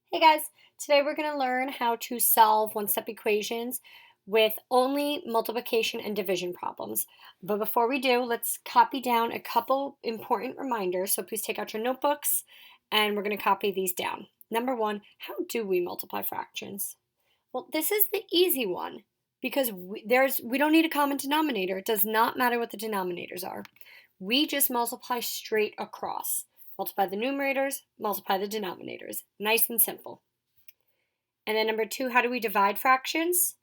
Hey guys, today we're going to learn how to solve one-step equations with only multiplication and division problems. But before we do, let's copy down a couple important reminders. So please take out your notebooks and we're going to copy these down. Number one, how do we multiply fractions? Well, this is the easy one because we don't need a common denominator. It does not matter what the denominators are. We just multiply straight across. Multiply the numerators, multiply the denominators. Nice and simple. And then number two, how do we divide fractions?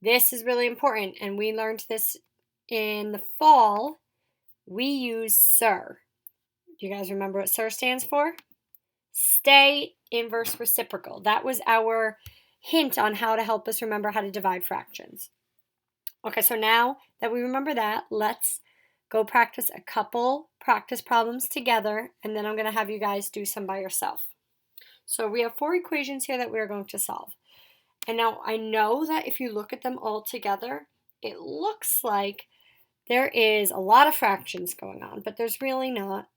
This is really important, and we learned this in the fall. We use SIR. Do you guys remember what SIR stands for? Stay inverse reciprocal. That was our hint on how to help us remember how to divide fractions. Okay, so now that we remember that, let's go practice a couple practice problems together, and then I'm going to have you guys do some by yourself. So we have four equations here that we're going to solve. And now I know that if you look at them all together, it looks like there is a lot of fractions going on, but there's really not.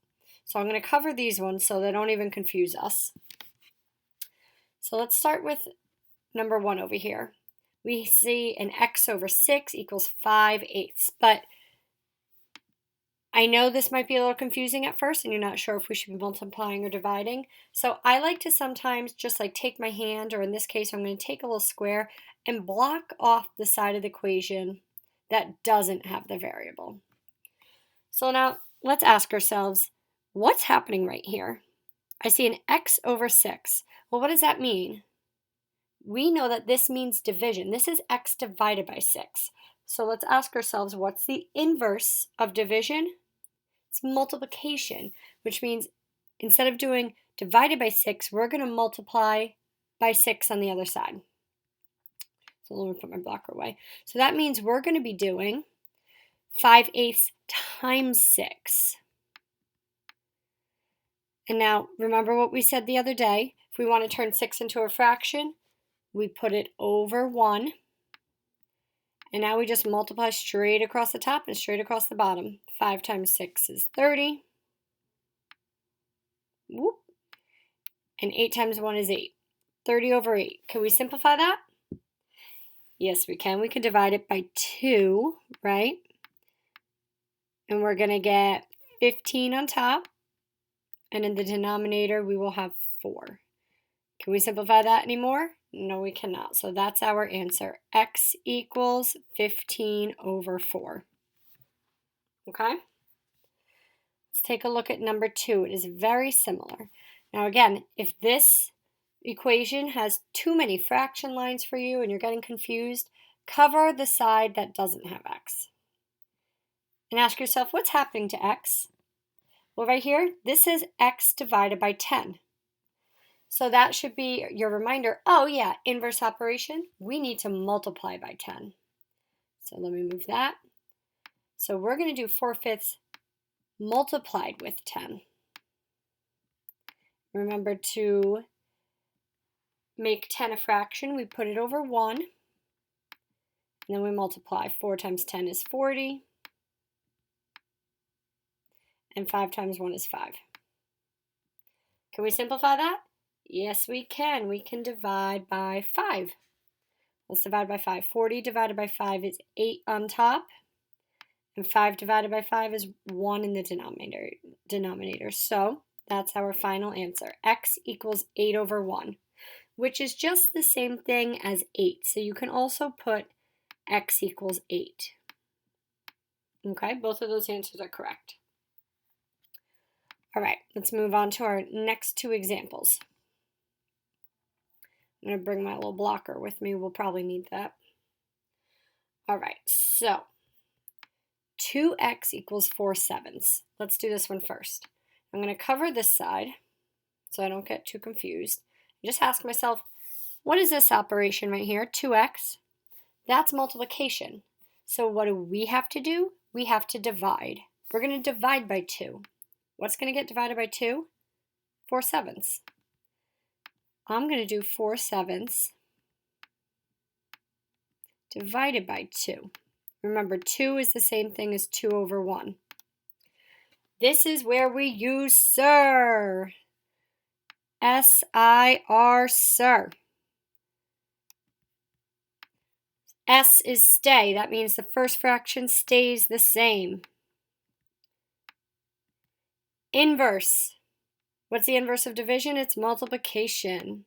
So I'm going to cover these ones so they don't even confuse us. So let's start with number one over here. We see an x over 6 equals 5/8, but I know this might be a little confusing at first and you're not sure if we should be multiplying or dividing. So I like to sometimes just like take my hand, or in this case, I'm going to take a little square and block off the side of the equation that doesn't have the variable. So now let's ask ourselves, what's happening right here? I see an x over 6. Well, what does that mean? We know that this means division. This is x divided by 6. So let's ask ourselves, what's the inverse of division? It's multiplication, which means instead of doing divided by 6, we're going to multiply by 6 on the other side. So let me put my blocker away. So that means we're going to be doing 5/8 times 6. And now remember what we said the other day. If we want to turn 6 into a fraction, we put it over 1. And now we just multiply straight across the top and straight across the bottom. 5 times 6 is 30. Whoop. And 8 times 1 is 8. 30 over 8. Can we simplify that? Yes, we can. We can divide it by 2, right? And we're going to get 15 on top. And in the denominator, we will have 4. Can we simplify that anymore? No, we cannot. So that's our answer. X equals 15 over 4. Okay? Let's take a look at number 2. It is very similar. Now again, if this equation has too many fraction lines for you and you're getting confused, cover the side that doesn't have x. And ask yourself, what's happening to x? Well, right here, this is x divided by 10. So that should be your reminder, oh yeah, inverse operation, we need to multiply by 10. So let me move that. So we're going to do 4/5 multiplied with 10. Remember to make 10 a fraction, we put it over 1, and then we multiply. 4 times 10 is 40, and 5 times 1 is 5. Can we simplify that? Yes, we can. We can divide by 5. Let's divide by 5. 40 divided by 5 is 8 on top, and 5 divided by 5 is 1 in the denominator. So that's our final answer. X equals 8 over 1, which is just the same thing as 8. So you can also put x equals 8. Okay, both of those answers are correct. All right, let's move on to our next two examples. I'm going to bring my little blocker with me. We'll probably need that. All right, so 2x equals 4/7. Let's do this one first. I'm going to cover this side so I don't get too confused. Just ask myself, what is this operation right here? 2x. That's multiplication. So what do we have to do? We have to divide. We're going to divide by 2. What's going to get divided by 2? 4/7. I'm going to do 4/7 divided by 2. Remember, 2 is the same thing as 2 over 1. This is where we use SIR. S-I-R, sir. S is stay. That means the first fraction stays the same. Inverse. What's the inverse of division? It's multiplication.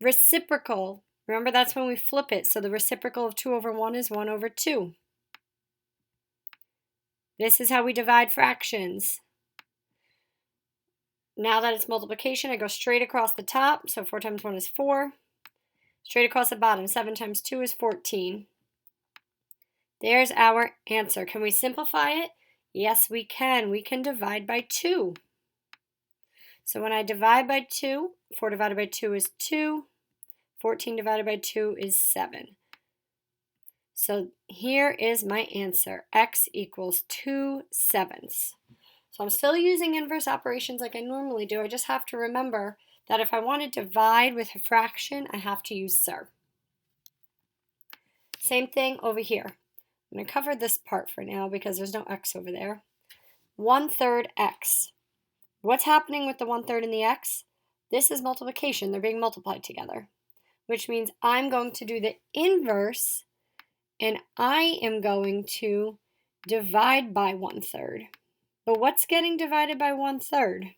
Reciprocal. Remember, that's when we flip it. So the reciprocal of 2 over 1 is 1 over 2. This is how we divide fractions. Now that it's multiplication, I go straight across the top. So 4 times 1 is 4. Straight across the bottom, 7 times 2 is 14. There's our answer. Can we simplify it? Yes, we can. We can divide by 2. So when I divide by 2, 4 divided by 2 is 2. 14 divided by 2 is 7. So here is my answer. X equals 2/7. So I'm still using inverse operations like I normally do. I just have to remember that if I want to divide with a fraction, I have to use SIR. Same thing over here. I'm going to cover this part for now because there's no X over there. 1/3 X. What's happening with the 1/3 and the X? This is multiplication. They're being multiplied together, which means I'm going to do the inverse and I am going to divide by 1/3. But what's getting divided by 1/3?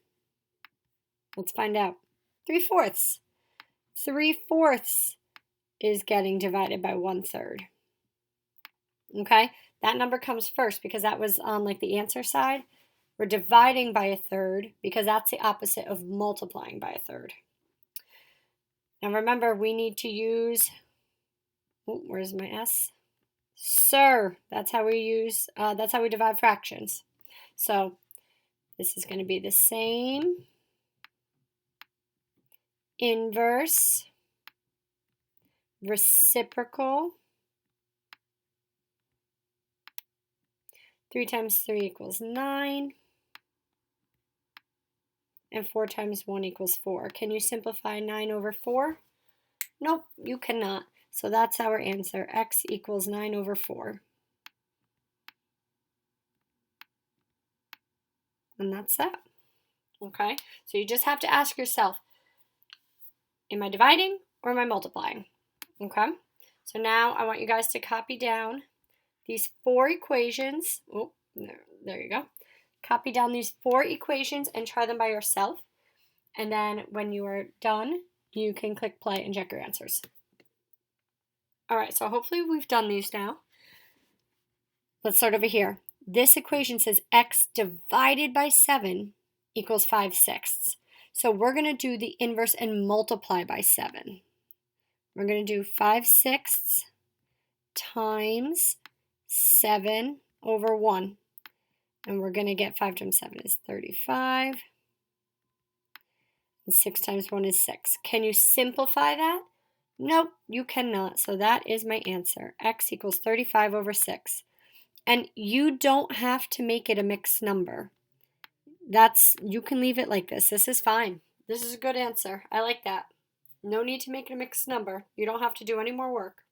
Let's find out. 3/4. 3/4 is getting divided by 1/3. Okay, that number comes first because that was on like the answer side. We're dividing by 1/3 because that's the opposite of multiplying by 1/3. Now remember, we need to use, where's my S? SIR. That's how we use, that's how we divide fractions. So this is going to be the same. Inverse. Reciprocal. 3 times 3 equals 9. And 4 times 1 equals 4. Can you simplify 9 over 4? Nope, you cannot. So that's our answer. X equals 9 over 4. And that's that. Okay, so you just have to ask yourself, am I dividing or am I multiplying? Okay, so now I want you guys to copy down these 4 equations. Oh, there you go. Copy down these 4 equations and try them by yourself. And then when you are done, you can click play and check your answers. All right, so hopefully we've done these now. Let's start over here. This equation says x divided by 7 equals 5/6. So we're going to do the inverse and multiply by 7. We're going to do 5/6 times 7 over 1. And we're going to get 5 times 7 is 35. And 6 times 1 is 6. Can you simplify that? Nope, you cannot. So that is my answer. X equals 35 over 6. And you don't have to make it a mixed number. You can leave it like this. This is fine. This is a good answer. I like that. No need to make it a mixed number. You don't have to do any more work.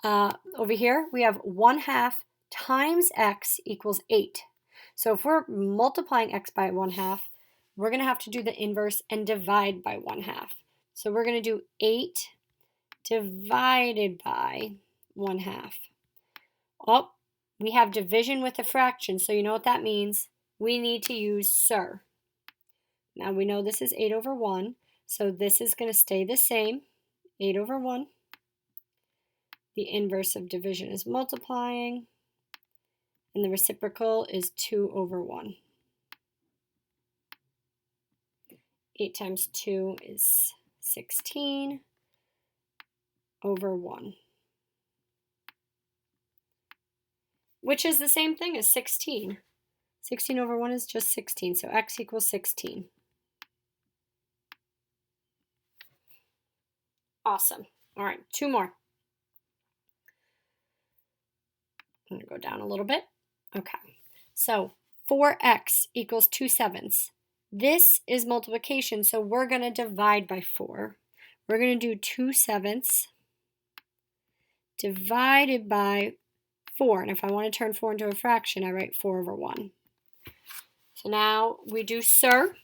Over here, we have 1/2 times x equals 8. So if we're multiplying x by 1/2, we're going to have to do the inverse and divide by 1/2. So we're going to do 8 divided by 1/2. Oh, we have division with a fraction, so you know what that means. We need to use SIR. Now we know this is 8 over 1, so this is going to stay the same, 8 over 1. The inverse of division is multiplying, and the reciprocal is 2 over 1. 8 times 2 is 16 over 1. Which is the same thing as 16. 16 over 1 is just 16, so x equals 16. Awesome. All right, 2 more. I'm going to go down a little bit. Okay, so 4x equals 2/7. This is multiplication, so we're going to divide by 4. We're going to do 2/7 divided by 4. And if I want to turn 4 into a fraction, I write 4 over 1. So now we do SIR,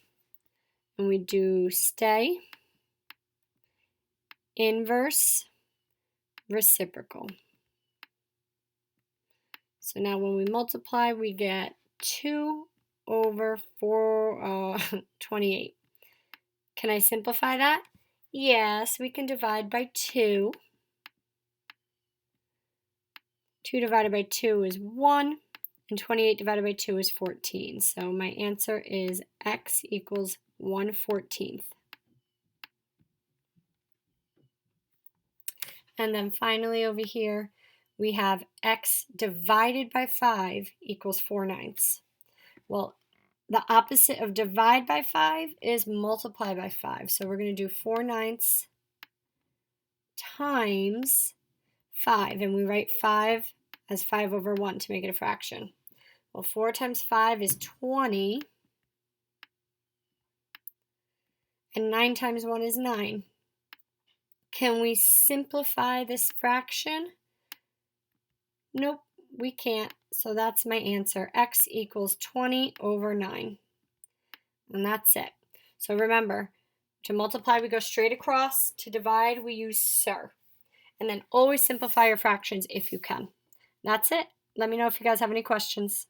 and we do stay, inverse, reciprocal. So now when we multiply, we get 2 over 28. Can I simplify that? Yes, we can divide by 2. 2 divided by 2 is 1, and 28 divided by 2 is 14. So my answer is x equals 1/14. And then finally over here, we have x divided by 5 equals 4/9. Well, the opposite of divide by 5 is multiply by 5. So we're going to do 4/9 times 5. And we write 5 as 5 over 1 to make it a fraction. Well, 4 times 5 is 20. And 9 times 1 is 9. Can we simplify this fraction? Nope, we can't. So that's my answer. X equals 20 over 9. And that's it. So remember, to multiply, we go straight across. To divide, we use sur. And then always simplify your fractions if you can. That's it. Let me know if you guys have any questions.